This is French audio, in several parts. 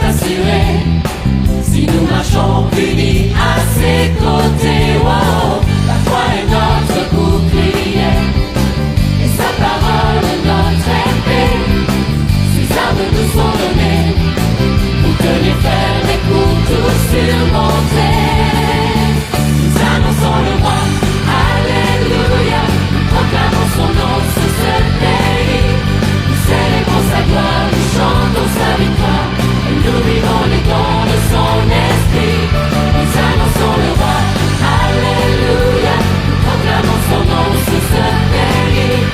assurée. Si nous marchons unis à ses côtés, wow, la foi est notre bouclier et sa parole est notre épée. Ses armes nous sont données pour tenir ferme et pour tout surmonter. Nous annonçons le roi, alléluia. Nous proclamons son nom sur ce pays. Nous célébrons sa gloire, nous chantons sa victoire. Et nous vivons les dons de son esprit. Nous annonçons le roi, alléluia. Nous proclamons son nom sur ce pays.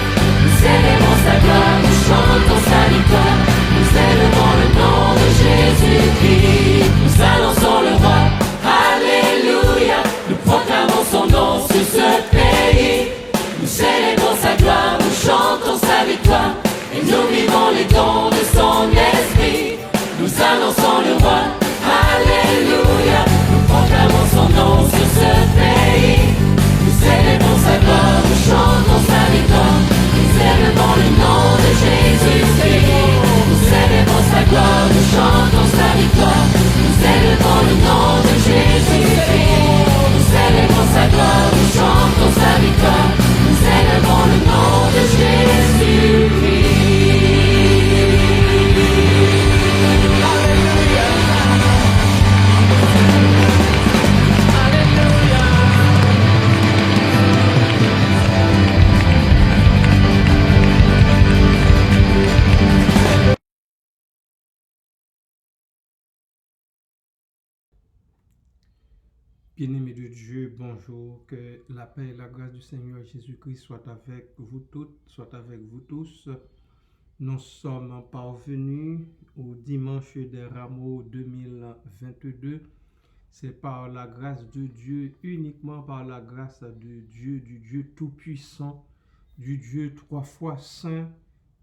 Nous célébrons sa gloire, nous chantons sa victoire. Nous élevons le nom de Jésus-Christ. Nous annonçons le roi, alléluia. Nous proclamons son nom sur ce pays. Nous célébrons sa gloire, nous chantons sa victoire. Et nous vivons les dons de son esprit. Nous annonçons le roi, alléluia. Nous proclamons son nom sur ce pays. Nous célébrons sa gloire, nous chantons sa victoire. Nous élevons le nom de Jésus-Christ. Nous célébrons sa gloire, nous chantons sa victoire. Nous élevons le nom de Jésus-Christ. Nous célébrons sa gloire, nous chantons sa victoire. Nous élevons le nom de Jésus-Christ. Bien-aimés de Dieu, bonjour, que la paix et la grâce du Seigneur Jésus-Christ soient avec vous toutes, soient avec vous tous. Nous sommes parvenus au dimanche des Rameaux 2022. C'est par la grâce de Dieu, uniquement par la grâce de Dieu, du Dieu tout-puissant, du Dieu trois fois saint,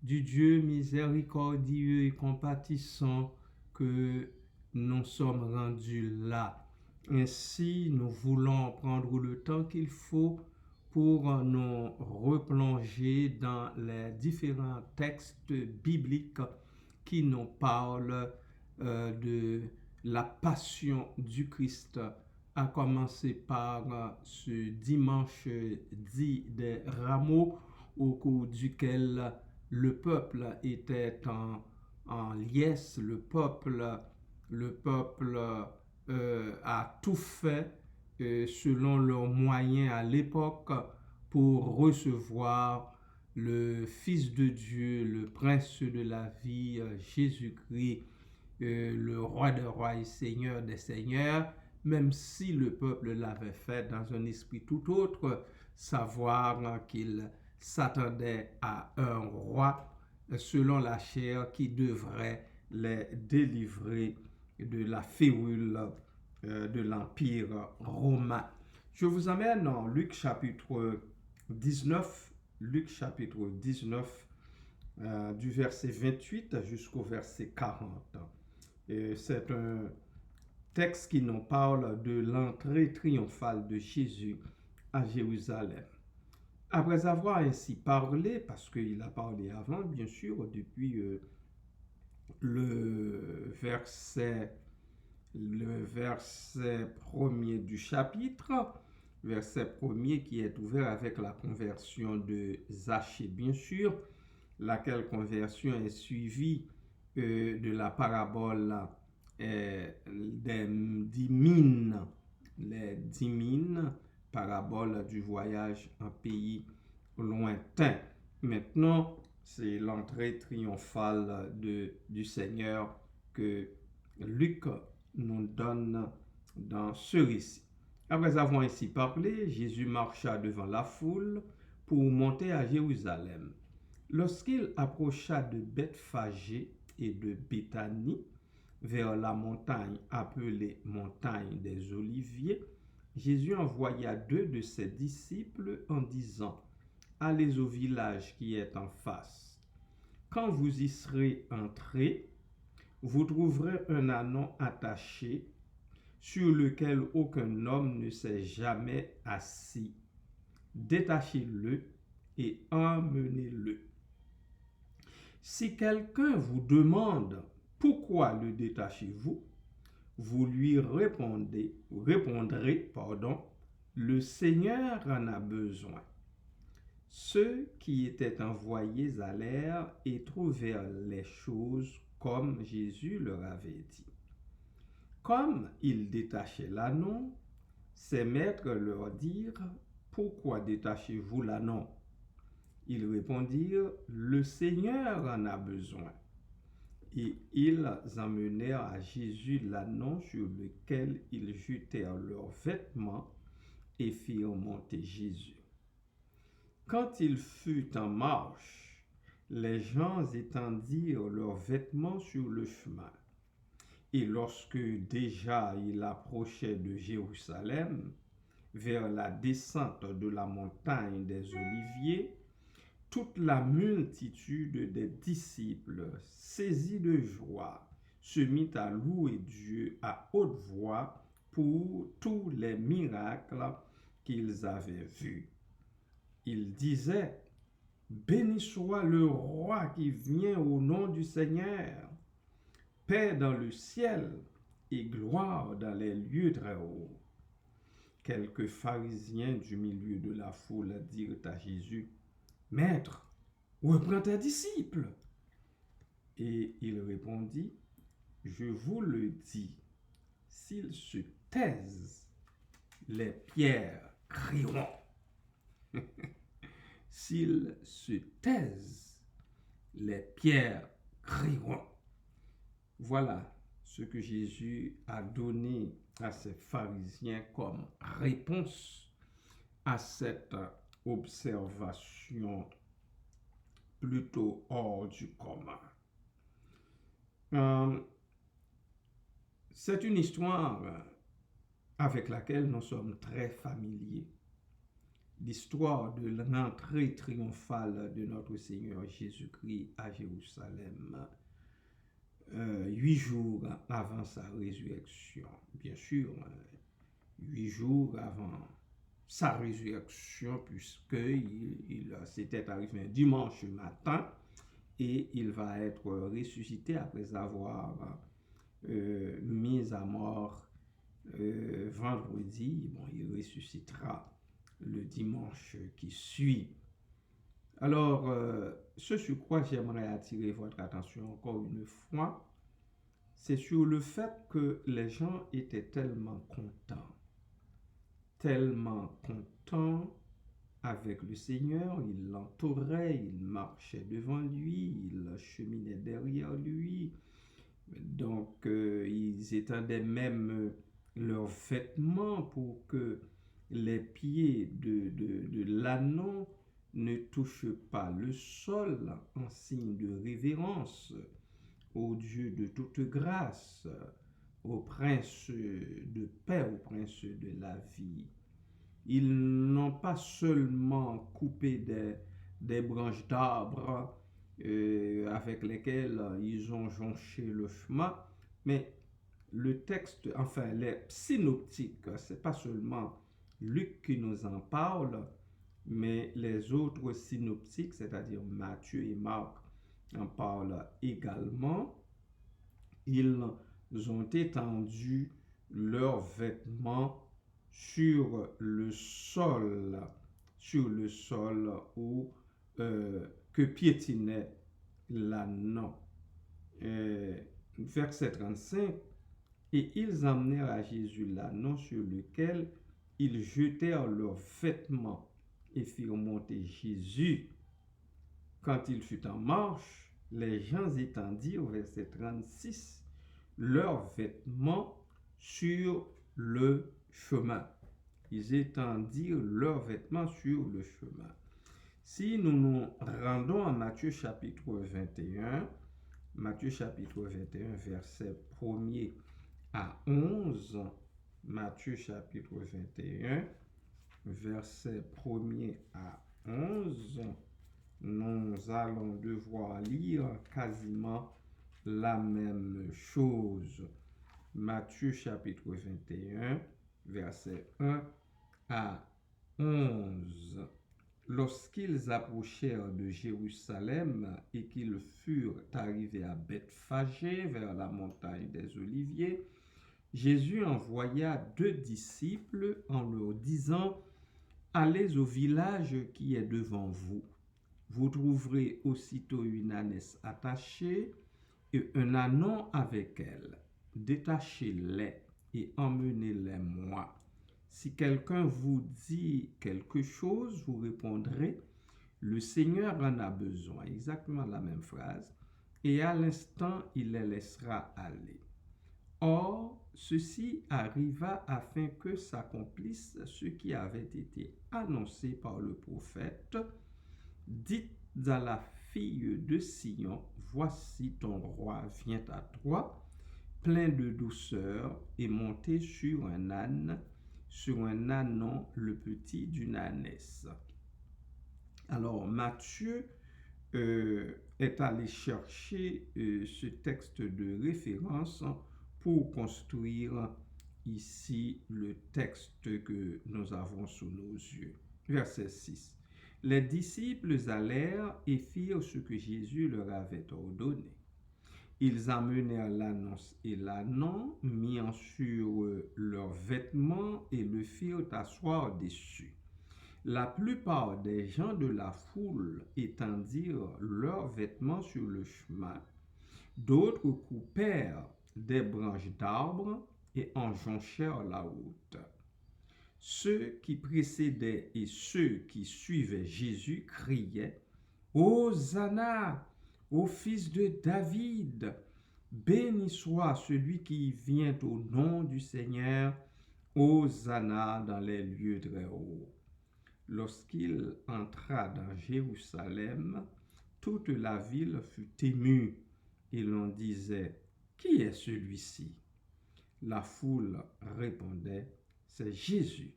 du Dieu miséricordieux et compatissant que nous sommes rendus là. Ainsi, nous voulons prendre le temps qu'il faut pour nous replonger dans les différents textes bibliques qui nous parlent de la passion du Christ, à commencer par ce dimanche dit des Rameaux, au cours duquel le peuple était en liesse, le peuple a tout fait selon leurs moyens à l'époque pour recevoir le Fils de Dieu, le Prince de la vie, Jésus-Christ, le Roi des rois et Seigneur des seigneurs, même si le peuple l'avait fait dans un esprit tout autre, savoir qu'il s'attendait à un roi selon la chair qui devrait les délivrer de la férule de l'Empire romain. Je vous amène en Luc chapitre 19, du verset 28 jusqu'au verset 40. C'est un texte qui nous parle de l'entrée triomphale de Jésus à Jérusalem. Après avoir ainsi parlé, parce qu'il a parlé avant, bien sûr, depuis le verset premier du chapitre, verset premier qui est ouvert avec la conversion de Zachée, bien sûr, laquelle conversion est suivie de la parabole des 10 mines, les 10 mines, parabole du voyage en pays lointain. Maintenant, c'est l'entrée triomphale du Seigneur que Luc nous donne dans ce récit. Après avoir ainsi parlé, Jésus marcha devant la foule pour monter à Jérusalem. Lorsqu'il approcha de Bethphagée et de Béthanie, vers la montagne appelée montagne des Oliviers, Jésus envoya 2 de ses disciples en disant: Allez au village qui est en face. Quand vous y serez entrés, vous trouverez un ânon attaché sur lequel aucun homme ne s'est jamais assis. Détachez-le et emmenez-le. Si quelqu'un vous demande pourquoi le détachez-vous? Vous lui répondrez, le Seigneur en a besoin. Ceux qui étaient envoyés allèrent et trouvèrent les choses comme Jésus leur avait dit. Comme ils détachaient l'ânon, ses maîtres leur dirent, pourquoi détachez-vous l'ânon? Ils répondirent, le Seigneur en a besoin. Et ils emmenèrent à Jésus l'ânon sur lequel ils jetèrent leurs vêtements et firent monter Jésus. Quand il fut en marche, les gens étendirent leurs vêtements sur le chemin. Et lorsque déjà il approchait de Jérusalem, vers la descente de la montagne des Oliviers, toute la multitude des disciples, saisis de joie, se mit à louer Dieu à haute voix pour tous les miracles qu'ils avaient vus. Ils disaient, béni soit le roi qui vient au nom du Seigneur, paix dans le ciel et gloire dans les lieux très hauts. Quelques pharisiens du milieu de la foule dirent à Jésus, Maître, reprends tes disciples. Et il répondit, je vous le dis, s'ils se taisent, les pierres crieront. S'ils se taisent, les pierres crieront. Voilà ce que Jésus a donné à ces pharisiens comme réponse à cette observation plutôt hors du commun. C'est une histoire avec laquelle nous sommes très familiers. L'histoire de l'entrée triomphale de notre Seigneur Jésus-Christ à Jérusalem, 8 jours avant sa résurrection. Bien sûr, 8 jours avant sa résurrection, puisqu'il s'était arrivé un dimanche matin et il va être ressuscité après avoir mis à mort vendredi. Bon, il ressuscitera le dimanche qui suit. Alors, ce sur quoi j'aimerais attirer votre attention encore une fois, c'est sur le fait que les gens étaient tellement contents avec le Seigneur, ils l'entouraient, ils marchaient devant lui, ils cheminaient derrière lui. Donc, ils étendaient même leurs vêtements pour que les pieds de l'ânon ne touchent pas le sol en signe de révérence au Dieu de toute grâce, au prince de paix, au prince de la vie. Ils n'ont pas seulement coupé des branches d'arbres avec lesquelles ils ont jonché le chemin, mais le texte, enfin les synoptiques, c'est pas seulement Luc qui nous en parle, mais les autres synoptiques, c'est-à-dire Matthieu et Marc, en parlent également. Ils ont étendu leurs vêtements sur le sol où que piétinait l'ânon. Verset 35, et ils emmenèrent à Jésus l'ânon sur lequel ils jetèrent leurs vêtements et firent monter Jésus. Quand il fut en marche, les gens étendirent, verset 36, leurs vêtements sur le chemin. Ils étendirent leurs vêtements sur le chemin. Si nous nous rendons à Matthieu chapitre 21, verset 1er à 11, Matthieu chapitre 21, verset 1er à 11, nous allons devoir lire quasiment la même chose. Matthieu chapitre 21, verset 1 à 11. Lorsqu'ils approchèrent de Jérusalem et qu'ils furent arrivés à Bethphagée vers la montagne des Oliviers, Jésus envoya 2 disciples en leur disant: Allez au village qui est devant vous. Vous trouverez aussitôt une ânesse attachée et un ânon avec elle. Détachez-les et emmenez-les moi. Si quelqu'un vous dit quelque chose, vous répondrez: le Seigneur en a besoin. Exactement la même phrase. Et à l'instant, il les laissera aller. Or, ceci arriva afin que s'accomplisse ce qui avait été annoncé par le prophète. Dites à la fille de Sion: voici ton roi vient à toi, plein de douceur, et monté sur un âne, sur un ânon, le petit d'une ânesse. Alors, Matthieu est allé chercher ce texte de référence pour construire ici le texte que nous avons sous nos yeux. Verset 6. Les disciples allèrent et firent ce que Jésus leur avait ordonné. Ils amenèrent l'ânesse et l'ânon, mirent sur leurs vêtements et le firent asseoir dessus. La plupart des gens de la foule étendirent leurs vêtements sur le chemin. D'autres coupèrent des branches d'arbres et en jonchèrent la route. Ceux qui précédaient et ceux qui suivaient Jésus criaient: Hosanna au fils de David! Béni soit celui qui vient au nom du Seigneur! Hosanna dans les lieux très hauts! Lorsqu'il entra dans Jérusalem, toute la ville fut émue, et l'on disait: Qui est celui-ci? La foule répondait: C'est Jésus,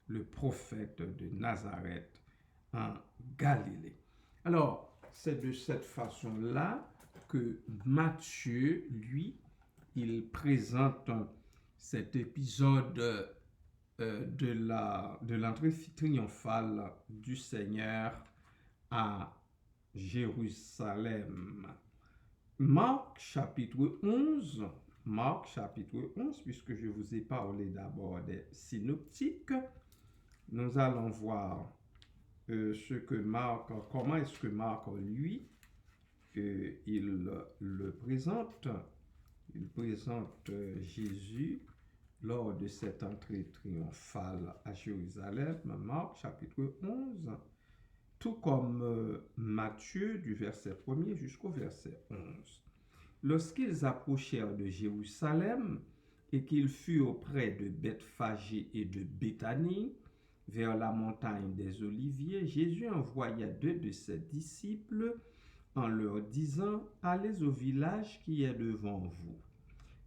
le prophète de Nazareth en Galilée. Alors, c'est de cette façon-là que Matthieu, lui, il présente cet épisode de l'entrée triomphale du Seigneur à Jérusalem. Marc chapitre 11, puisque je vous ai parlé d'abord des synoptiques, nous allons voir comment est-ce que Marc, lui, il le présente. Il présente Jésus lors de cette entrée triomphale à Jérusalem, Marc chapitre 11, tout comme Matthieu du verset 1er jusqu'au verset 11. Lorsqu'ils approchèrent de Jérusalem et qu'ils furent près de Bethphagée et de Béthanie, vers la montagne des Oliviers, Jésus envoya 2 de ses disciples en leur disant: Allez au village qui est devant vous.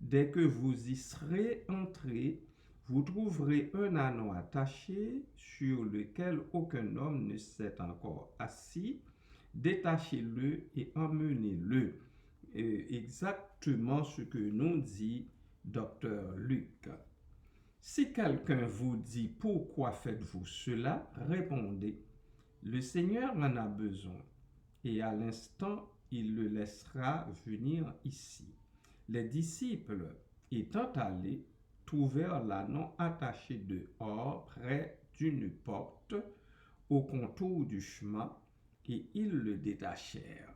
Dès que vous y serez entrés, vous trouverez un ânon attaché sur lequel aucun homme ne s'est encore assis. Détachez-le et emmenez-le. Exactement ce que nous dit Dr. Luc. Si quelqu'un vous dit: Pourquoi faites-vous cela? Répondez: le Seigneur en a besoin, et à l'instant, il le laissera venir ici. Les disciples, étant allés, trouvèrent l'ânon attaché dehors près d'une porte au contour du chemin, et ils le détachèrent.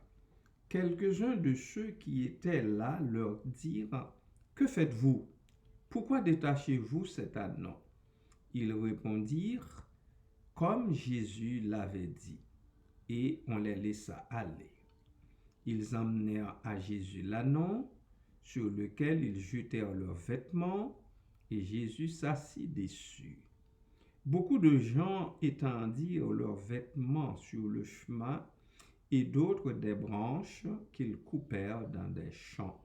Quelques-uns de ceux qui étaient là leur dirent: Que faites-vous? Pourquoi détachez-vous cet ânon? Ils répondirent comme Jésus l'avait dit, et on les laissa aller. Ils emmenèrent à Jésus l'ânon, sur lequel ils jetèrent leurs vêtements, et Jésus s'assit dessus. Beaucoup de gens étendirent leurs vêtements sur le chemin, et d'autres des branches qu'ils coupèrent dans des champs.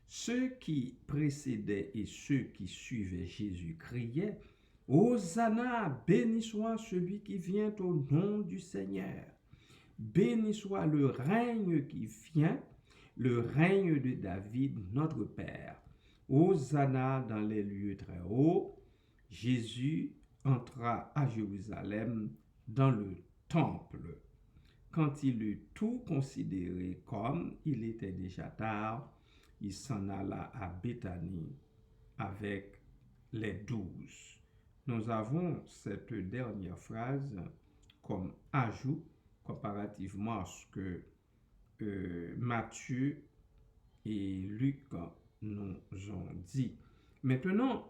Ceux qui précédaient et ceux qui suivaient Jésus criaient: Hosanna, béni soit celui qui vient au nom du Seigneur. Béni soit le règne qui vient, le règne de David, notre Père. Hosanna dans les lieux très hauts. Jésus entra à Jérusalem dans le temple. Quand il eut tout considéré comme il était déjà tard, il s'en alla à Béthanie avec les 12. Nous avons cette dernière phrase comme ajout comparativement à ce que Matthieu et Luc nous ont dit. Maintenant,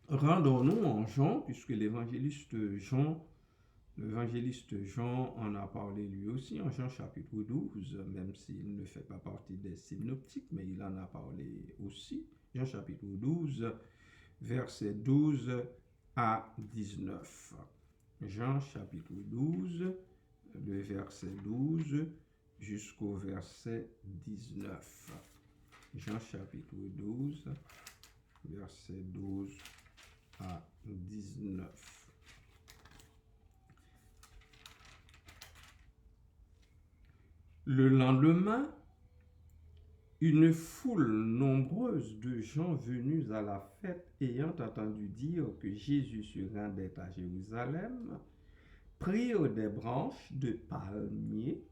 rendons-nous en Jean, puisque l'évangéliste Jean en a parlé lui aussi en Jean chapitre 12, même s'il ne fait pas partie des synoptiques, mais il en a parlé aussi. Jean chapitre 12, versets 12 à 19. Jean chapitre 12, le verset 12 jusqu'au verset 19. Jean chapitre 12, verset 12 à 19. Le lendemain, une foule nombreuse de gens venus à la fête ayant entendu dire que Jésus se rendait à Jérusalem, prirent des branches de palmier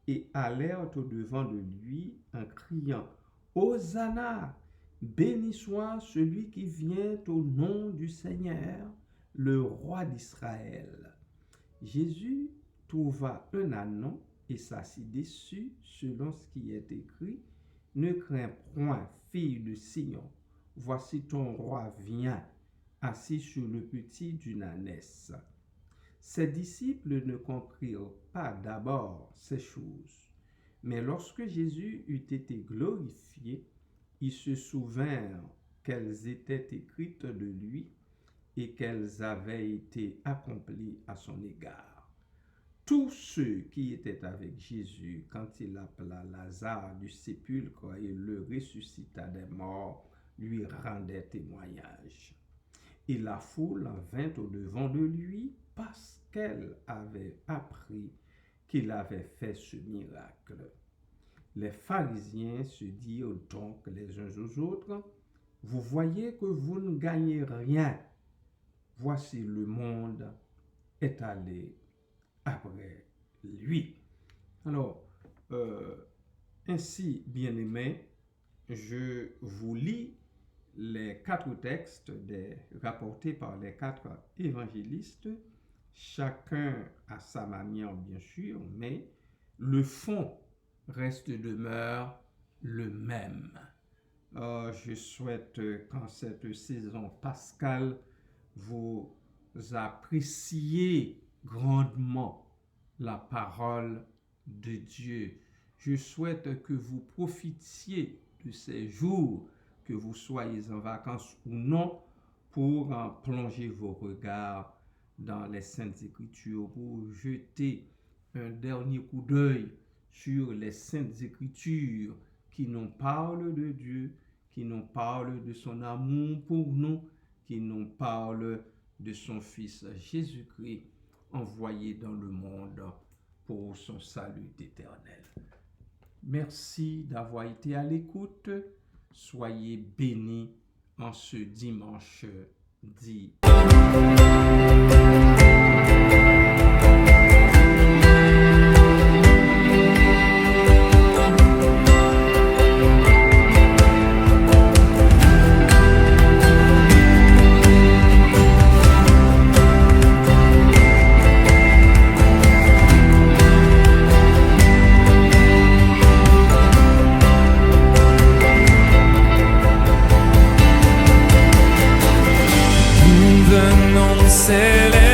et allèrent au-devant de lui en criant « Hosanna! Béni soit celui qui vient au nom du Seigneur, le roi d'Israël. » Jésus trouva un ânon et s'assit dessus, selon ce qui est écrit « Ne crains point, fille de Sion, voici ton roi vient, assis sur le petit d'une ânesse. » Ses disciples ne comprirent pas d'abord ces choses, mais lorsque Jésus eut été glorifié, ils se souvinrent qu'elles étaient écrites de lui et qu'elles avaient été accomplies à son égard. Tous ceux qui étaient avec Jésus quand il appela Lazare du sépulcre et le ressuscita des morts lui rendaient témoignage. Et la foule vint au-devant de lui parce qu'elle avait appris qu'il avait fait ce miracle. Les pharisiens se dirent donc les uns aux autres, « Vous voyez que vous ne gagnez rien. Voici le monde est allé après lui. » Alors, ainsi, bien-aimés, je vous lis les 4 textes rapportés par les 4 évangélistes, chacun à sa manière, bien sûr, mais le fond demeure le même. Je souhaite qu'en cette saison pascale, vous appréciez grandement la parole de Dieu. Je souhaite que vous profitiez de ces jours, que vous soyez en vacances ou non, pour plonger vos regards dans les Saintes Écritures, pour jeter un dernier coup d'œil sur les Saintes Écritures qui nous parlent de Dieu, qui nous parlent de son amour pour nous, qui nous parlent de son Fils Jésus-Christ envoyé dans le monde pour son salut éternel. Merci d'avoir été à l'écoute. Soyez bénis en ce dimanche 10. Venons célébrer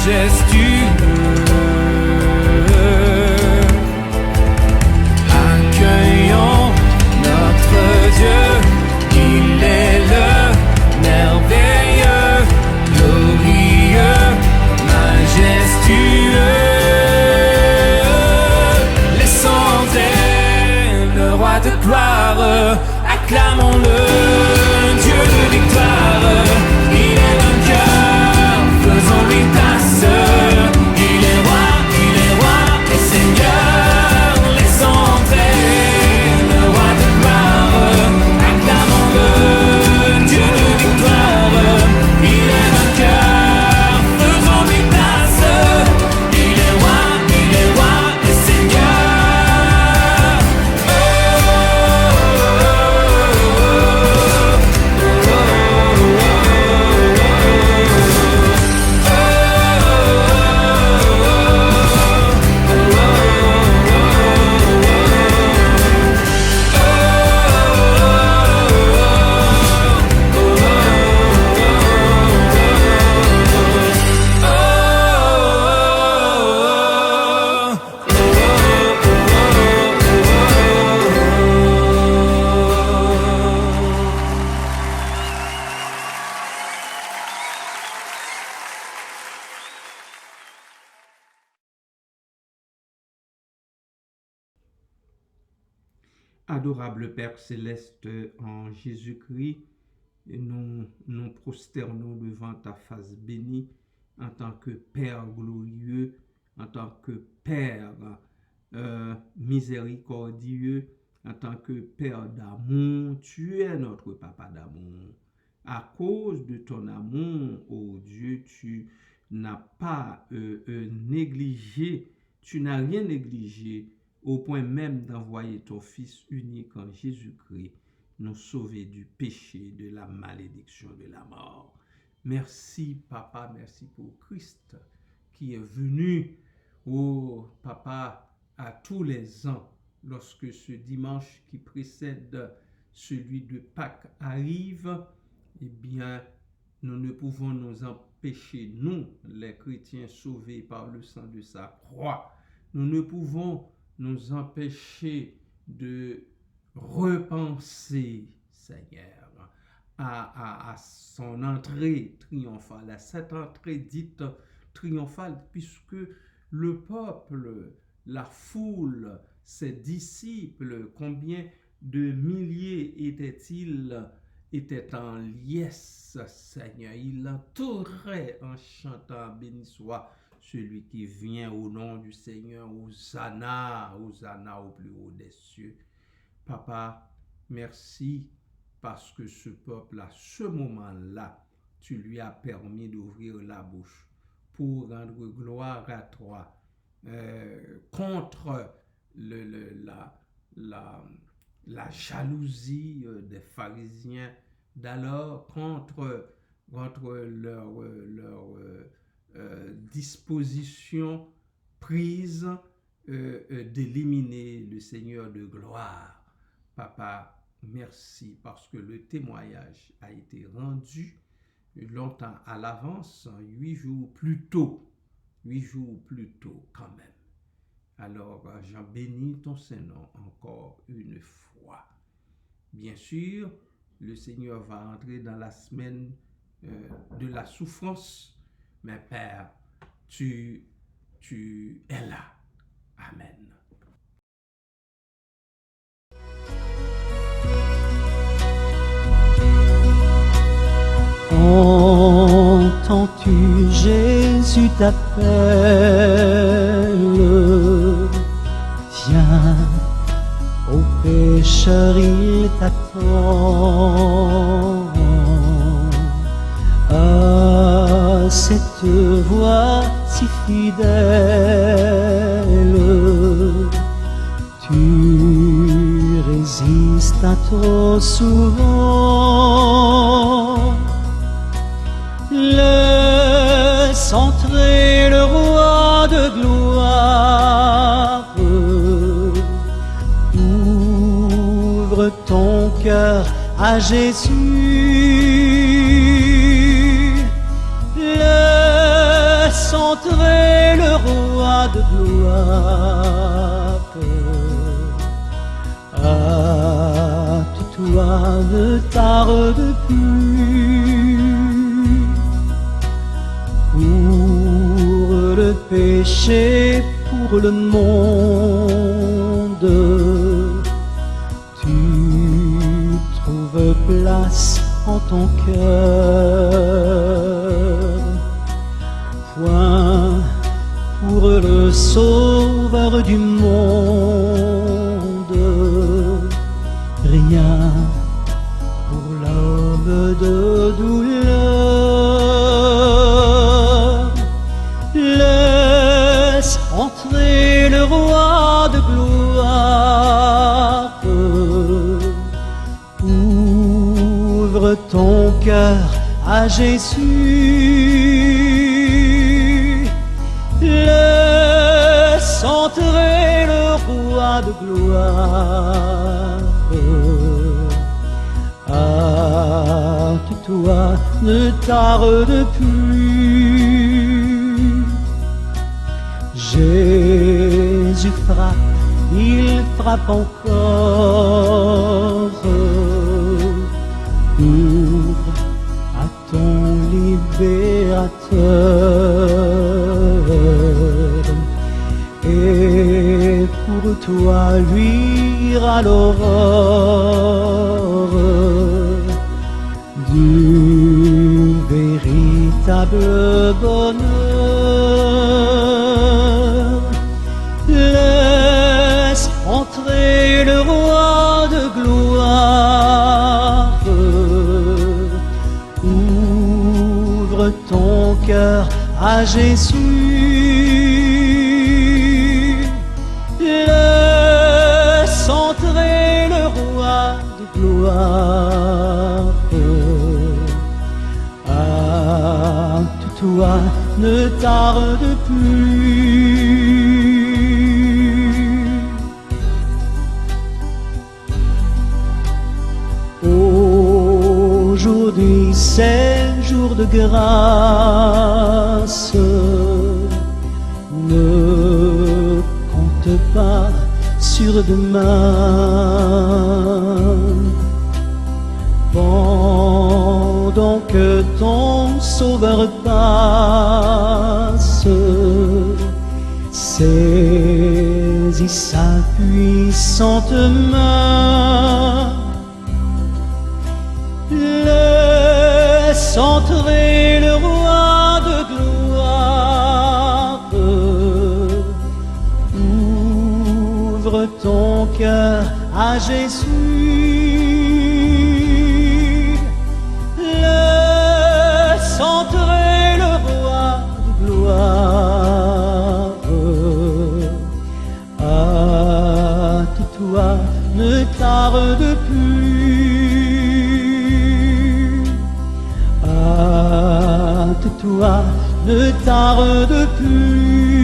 majestueux. Accueillons notre Dieu, il est le merveilleux, glorieux, majestueux. Laissons entrer le roi de gloire, acclamons-le, Dieu de victoire. Il est vainqueur, faisons-lui place. Il est roi et Seigneur. Laissons entrer le roi de gloire, acclamons-le, Dieu de victoire. Il est vainqueur, faisons-lui place. Il est roi et Seigneur. Adorable Père céleste, en Jésus-Christ, nous nous prosternons devant ta face bénie en tant que Père glorieux, en tant que Père miséricordieux, en tant que Père d'amour. Tu es notre Papa d'amour. À cause de ton amour, ô Dieu, tu n'as pas négligé, tu n'as rien négligé au point même d'envoyer ton Fils unique en Jésus-Christ, nous sauver du péché, de la malédiction, de la mort. Merci, Papa, merci pour Christ qui est venu, oh Papa, à tous les ans, lorsque ce dimanche qui précède celui de Pâques arrive. Eh bien, nous ne pouvons nous empêcher, nous, les chrétiens sauvés par le sang de sa croix, nous ne pouvons nous empêcher de repenser, Seigneur, à son entrée triomphale, à cette entrée dite triomphale, puisque le peuple, la foule, ses disciples, combien de milliers étaient en liesse, Seigneur. Il l'entourait en chantant, béni soit celui qui vient au nom du Seigneur, Hosanna, Hosanna au plus haut des cieux. Papa, merci parce que ce peuple, à ce moment-là, tu lui as permis d'ouvrir la bouche pour rendre gloire à toi contre la jalousie des pharisiens d'alors, contre leur disposition prise d'éliminer le Seigneur de gloire. Papa, merci parce que le témoignage a été rendu longtemps à l'avance, 8 jours plus tôt quand même. Alors, j'en bénis ton Saint-Nom encore une fois. Bien sûr, le Seigneur va entrer dans la semaine de la souffrance. Mais Père, tu es là. Amen. Entends-tu, Jésus t'appelle, viens, ô pécheur, il t'attend. À cette voix si fidèle, tu résistes à trop souvent. Laisse entrer le roi de gloire. Ouvre ton cœur à Jésus. Laisse entrer le roi de gloire. Hâte-toi, ne tarde plus. Pour le péché, pour le monde, tu trouves place en ton cœur. Point pour le sauveur du monde, rien pour l'homme de douleur. Laisse entrer le roi de gloire. Ouvre ton cœur à Jésus. Laisse entrer le roi de gloire. Hâte-toi, ne tarde plus. Jésus frappe, il frappe encore. Ouvre à ton libérateur, et pour toi luira l'aurore du véritable bonheur. Laisse entrer le roi de gloire. Ouvre ton cœur à Jésus. Laisse entrer le roi de gloire. Hâte-toi, ne tarde plus. Aujourd'hui c'est jour de grâce. Ne compte pas sur demain. Pendant que ton sauveur passe, saisis sa puissante main. Laisse entrer le roi de gloire. Ouvre ton cœur à Jésus. Laisse entrer le roi de gloire. Hâte-toi, ne tarde plus. Hâte-toi, ne tarde plus.